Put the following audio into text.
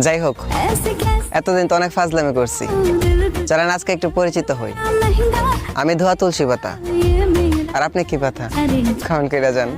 যাই হোক, এতদিন তো অনেক ফাজলামি করছি, চলেন আজকে একটু পরিচিত হই। আমি ধোয়া তুলসী পাতা, আর আপনি কি পাতা? খাওয়ান কেটে যান।